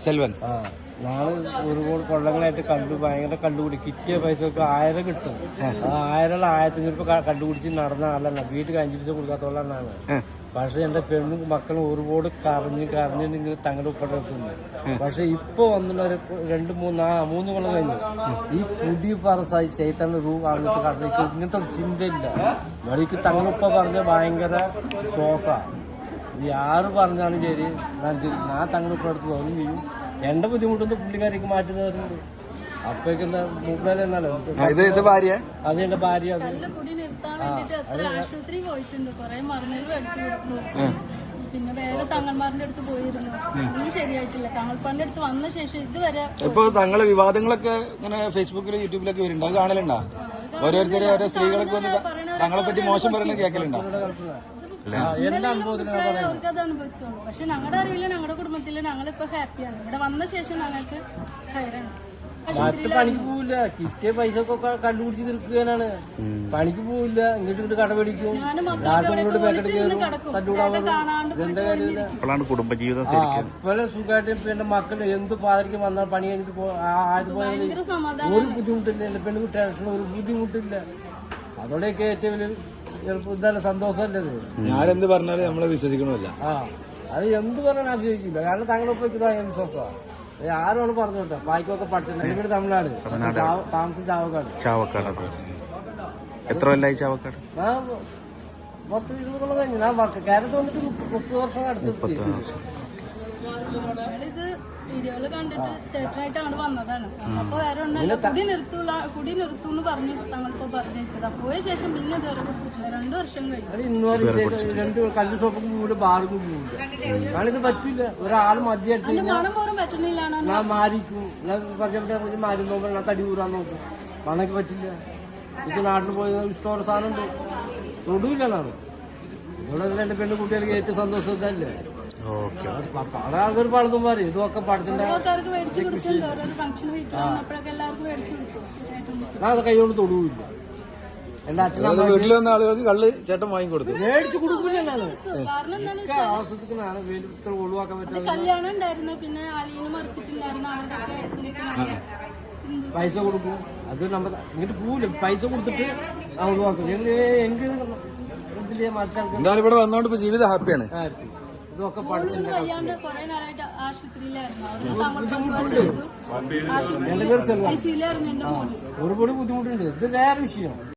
സെൽവൻ നാളെ ഒരുപാട് കൊള്ളങ്ങളായിട്ട് ഭയങ്കര കണ്ടുപിടി കിട്ടിയ പൈസ 1000 കിട്ടും. 1000 1500 കണ്ടുപിടിച്ച് നടന്ന ആളല്ല. വീട്ടിൽ 5 പൈസ കൊടുക്കാത്തോളാണ്. പക്ഷെ എന്റെ പെണ്ണും മക്കളും ഒരുപാട് കരഞ്ഞ് ഇങ്ങനെ തങ്ങളുടെ ഉപ്പെടുത്തുന്നു. പക്ഷെ ഇപ്പൊ വന്നുള്ള ഒരു 2-3 കൊല്ലം കഴിഞ്ഞു ഈ പുതിയ പറസായി ചെയ്താൽ അങ്ങനത്തെ കടലേക്ക് ഇങ്ങനത്തെ ഒരു ചിന്തയില്ല. വഴിക്ക് തങ്ങളുപ്പ പറഞ്ഞ ഭയങ്കര ശ്വാസാ. ആര് പറഞ്ഞാലും ശരി ഞാൻ തങ്ങളുപ്പ അടുത്ത് തോന്നും ചെയ്യും. എന്റെ ബുദ്ധിമുട്ടൊന്നും പുള്ളിക്കാരിക്ക് മാറ്റി തരുന്നുണ്ട്. അപ്പൊക്കെ എന്താ മൂപ്പേരെ എന്നാലോ അത് എന്റെ ഭാര്യ. ആശുപത്രി പോയിട്ടുണ്ട്, കുറെ മരുന്നുകൾ മേടിച്ചു കൊടുത്തു. പിന്നെ വേറെ തങ്ങന്മാരുടെ അടുത്ത് പോയിരുന്നു, ഒന്നും ശരിയായിട്ടില്ല. തങ്ങൾപ്പാന്റെ അടുത്ത് വന്ന ശേഷം ഇതുവരെ ഇപ്പൊ തങ്ങളെ വിവാദങ്ങളൊക്കെ ഇങ്ങനെ ഫേസ്ബുക്കിലും യൂട്യൂബിലൊക്കെ വരുന്നുണ്ട്. അത് കാണലുണ്ടോ? ഓരോരുത്തരെ ഓരോ സ്ത്രീകളൊക്കെ വന്ന് തങ്ങളെ പറ്റി മോശം പറയുന്നത് കേൾക്കലുണ്ടോ? അവർക്കത് അനുഭവിച്ചോളൂ. പക്ഷെ ഞങ്ങളുടെ അറിവില്ല, ഞങ്ങളുടെ കുടുംബത്തില് ഞങ്ങളിപ്പോ ഹാപ്പിയാണ്. ഇവിടെ വന്ന ശേഷം ഞങ്ങൾക്ക് ഹൈറാണ്. മറ്റു പണിക്ക് പോവില്ല, കിട്ടിയ പൈസ ഒക്കെ കണ്ടുപിടിച്ച് തീർക്കുകയാണ്. പണിക്ക് പോവില്ല, ഇങ്ങോട്ട് കട പിടിക്കും, കുടുംബജീവിതം അപ്പലെ സുഖമായിട്ട്. എന്റെ മക്കള് എന്ത് പാതിരിക്കും വന്നാൽ പണി കഴിഞ്ഞിട്ട് ആര് പോയാലും ഒരു ബുദ്ധിമുട്ടില്ല. എന്റെ പെൺകുട്ടിയാണ് ഒരു ബുദ്ധിമുട്ടില്ല. അതോടെയൊക്കെ ഏറ്റവും വലിയ ചിലപ്പോ സന്തോഷമല്ലേ. ഞാനെന്ത് പറഞ്ഞാലും നമ്മളെ വിശ്വസിക്കണമല്ല. അത് എന്ത് പറഞ്ഞാൽ വിശ്വസിക്കില്ല. കാരണം തങ്ങളൊപ്പം വിശ്വാസമാണ്. ആരോട് പറഞ്ഞോട്ടെ പായ്ക്കൊക്കെ പട്ടില്ല. ഇവിടെ തമിഴ്നാട് താമസം ചാവക്കാട്. എത്ര കൊല്ലായി ചാവക്കാട്? 10-20 കൊല്ലം കഴിഞ്ഞു. ഞാൻ കേരളത്തിൽ വന്നിട്ട് 30 വർഷം അടുത്ത്. ഇത് വീഡിയോയില് കണ്ടിട്ട് ചേട്ടനായിട്ടാണ് വന്നതാണ്. അപ്പൊ വേറെ ഒന്നല്ല, കുടി നിർത്തൂന്ന് പറഞ്ഞു തങ്ങളിപ്പോ പറഞ്ഞു വെച്ചതാ. പോയ ശേഷം പിന്നെ ഇതുവരെ കുടിച്ചിട്ടില്ല. 2 വർഷം കഴിഞ്ഞു. 2 കല്ല് ഷോപ്പും പോവില്ല, ബാർക്കും പോവില്ല. ഞാനിത് പറ്റില്ല. ഒരാൾ മദ്യം അടിച്ചു മണം പോലും പറ്റുന്നില്ല. ഞാൻ മാരിക്കും. ഞാൻ പറഞ്ഞ മാരി നോക്കാൻ ഞാൻ തടി കൂറാൻ നോക്കും. മണക്ക് പറ്റില്ല. ഇത് നാട്ടിൽ പോയി ഇഷ്ടമുള്ള സാധനം ഉണ്ട്, തൊടുവില്ല. നാണ് ഇവിടെ എന്റെ പെണ്ണ് കുട്ടികൾക്ക് ഏറ്റവും സന്തോഷം ഇതല്ലേ. പല ആൾക്കാർ പലതും പറയും ഇതൊക്കെ പഠിച്ചിട്ടുണ്ട്. ഞാൻ അത് കൈകൊണ്ട് തൊടുവില്ല. എന്റെ അച്ഛനും വീട്ടിൽ വന്ന ആളുകൾക്ക് കള്ള് ചേട്ടൻ വാങ്ങിക്കൊടുത്തു. മേടിച്ചു കൊടുക്കില്ല. ആവശ്യത്തിനാണ് ഇത്ര ഒഴിവാക്കാൻ പറ്റുന്നത്. കല്യാണം ഉണ്ടായിരുന്നു, പിന്നെ അളിയന് മറിച്ചിട്ടുണ്ടായിരുന്നു. പൈസ കൊടുക്കും. അത് നമ്മൾ ഇങ്ങോട്ട് പോവില്ല. പൈസ കൊടുത്തിട്ട് ഒഴിവാക്കും. എന്തായാലും ഇവിടെ വന്നോണ്ട് ഇപ്പൊ ജീവിതം ഹാപ്പിയാണ്. ഇതൊക്കെ വയ്യാണ്ട് കുറെ നാളായിട്ട് ആശുപത്രിയിലായിരുന്നു. ഒരുപാട് ബുദ്ധിമുട്ടുണ്ട്. ഇത് വേറെ വിഷയം.